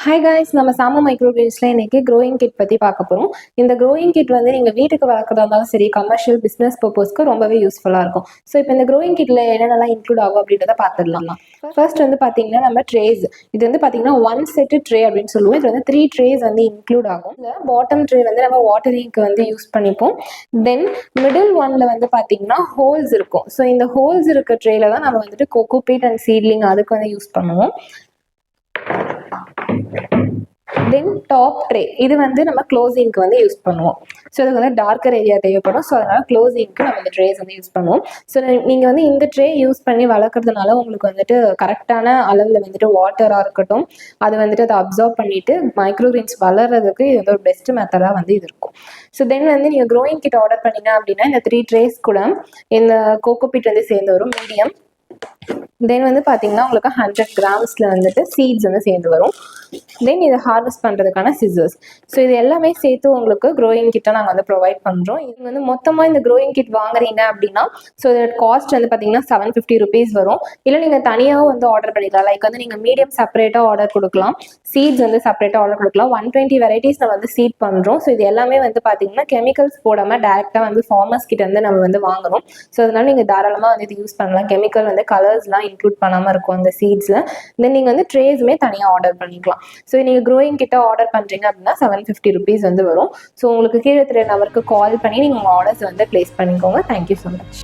Hi guys, நம்ம சாம மைக்ரோகிரேன்ஸில் இன்றைக்கி growing kit பற்றி பார்க்க போகிறோம். இந்த க்ரோயிங் கிட் வந்து நீங்கள் வீட்டுக்கு வளர்க்குறதா இருந்தாலும் சரி, கமர்ஷியல் பிஸ்னஸ் பர்பஸ்க்கு ரொம்பவே யூஸ்ஃபுல்லாக இருக்கும். ஸோ இப்போ இந்த க்ரோயிங் கிட்டில் என்னென்னலாம் இன்க்ளூட் ஆகும் அப்படின்றத பார்த்துடலாம். ஃபர்ஸ்ட் வந்து பார்த்தீங்கன்னா நம்ம ட்ரேஸ். இது வந்து பார்த்தீங்கன்னா 1 செட்டு ட்ரே அப்படின்னு சொல்லுவோம். இது வந்து 3 ட்ரேஸ் வந்து இன்க்ளூட் ஆகும். இந்த பாட்டம் ட்ரே வந்து நம்ம வாட்டரிங்க்கு வந்து யூஸ் பண்ணிப்போம். தென் மிடில் ஒன்ல வந்து பார்த்தீங்கன்னா ஹோல்ஸ் இருக்கும். ஸோ இந்த ஹோல்ஸ் இருக்க ட்ரேல தான் நம்ம வந்துட்டு கோகோபீட் அண்ட் சீட்லிங் அதுக்கு வந்து யூஸ் பண்ணுவோம். தென் டாப் ட்ரே, இது வந்து நம்ம க்ளோசிங்க்கு வந்து யூஸ் பண்ணுவோம். ஸோ இதுக்கு வந்து டார்க்கர் ஏரியா தேவைப்படும். ஸோ அதனால் க்ளோசிங்க்கு நம்ம இந்த ட்ரேஸ் வந்து யூஸ் பண்ணுவோம். ஸோ நீங்கள் வந்து இந்த ட்ரே யூஸ் பண்ணி வளர்க்குறதுனால உங்களுக்கு வந்துட்டு கரெக்டான அளவில் வந்துட்டு வாட்டராக இருக்கட்டும், அது வந்துட்டு அதை அப்சர்வ் பண்ணிவிட்டு மைக்ரோகிரீன்ஸ் வளர்கிறதுக்கு இது வந்து ஒரு பெஸ்ட் மெத்தடாக வந்து இது இருக்கும். ஸோ தென் வந்து நீங்கள் க்ரோயிங் கிட் ஆர்டர் பண்ணிங்க அப்படின்னா இந்த 3 ட்ரேஸ் கூட இந்த கோகோபீட் வந்து சேர்ந்து வரும், மீடியம். தென் வந்து பார்த்தீங்கன்னா உங்களுக்கு 100 கிராம்ஸில் வந்துட்டு சீட்ஸ் வந்து சேர்ந்து வரும். தென் இதை ஹார்வெஸ்ட் பண்ணுறதுக்கான சிசர்ஸ். ஸோ இது எல்லாமே சேர்த்து உங்களுக்கு க்ரோயிங் கிட்டை நாங்கள் வந்து ப்ரொவைட் பண்ணுறோம். இது வந்து மொத்தமாக இந்த க்ரோயிங் கிட் வாங்குறீங்க அப்படின்னா ஸோ இதோட காஸ்ட் வந்து பார்த்தீங்கன்னா 750 ருபீஸ் வரும். இல்லை நீங்கள் தனியாகவும் வந்து ஆர்டர் பண்ணிக்கலாம். லைக் வந்து நீங்கள் மீடியம் செப்பரேட்டாக ஆர்டர் கொடுக்கலாம், சீட்ஸ் வந்து செப்பரேட்டாக ஆர்டர் கொடுக்கலாம். 120 வெரைட்டிஸ் நம்ம வந்து சீட் பண்ணுறோம். ஸோ இது எல்லாமே வந்து பார்த்தீங்கன்னா கெமிக்கல்ஸ் போடாமல் டேரெக்டாக வந்து ஃபார்மர்ஸ் கிட்ட வந்து நம்ம வந்து வாங்குறோம். ஸோ அதனால நீங்கள் தாராளமாக வந்து இது யூஸ் பண்ணலாம். கெமிக்கல் வந்து கலர்ஸ்லாம் இன்க்ளூட் பண்ணாமல் இருக்கும் அந்த சீட்ஸில். தென் நீங்கள் வந்து ட்ரேஸுமே தனியாக ஆர்டர் பண்ணிக்கலாம். ஸோ நீங்கள் க்ரோயிங் கிட்ட ஆர்டர் பண்ணுறீங்க அப்படின்னா 750 ருபீஸ் வந்து வரும். ஸோ உங்களுக்கு கீழே 3 நம்பருக்கு கால் பண்ணி நீங்கள் உங்கள் ஆர்டர்ஸ் வந்து ப்ளேஸ் பண்ணிக்கோங்க. Thank you so much.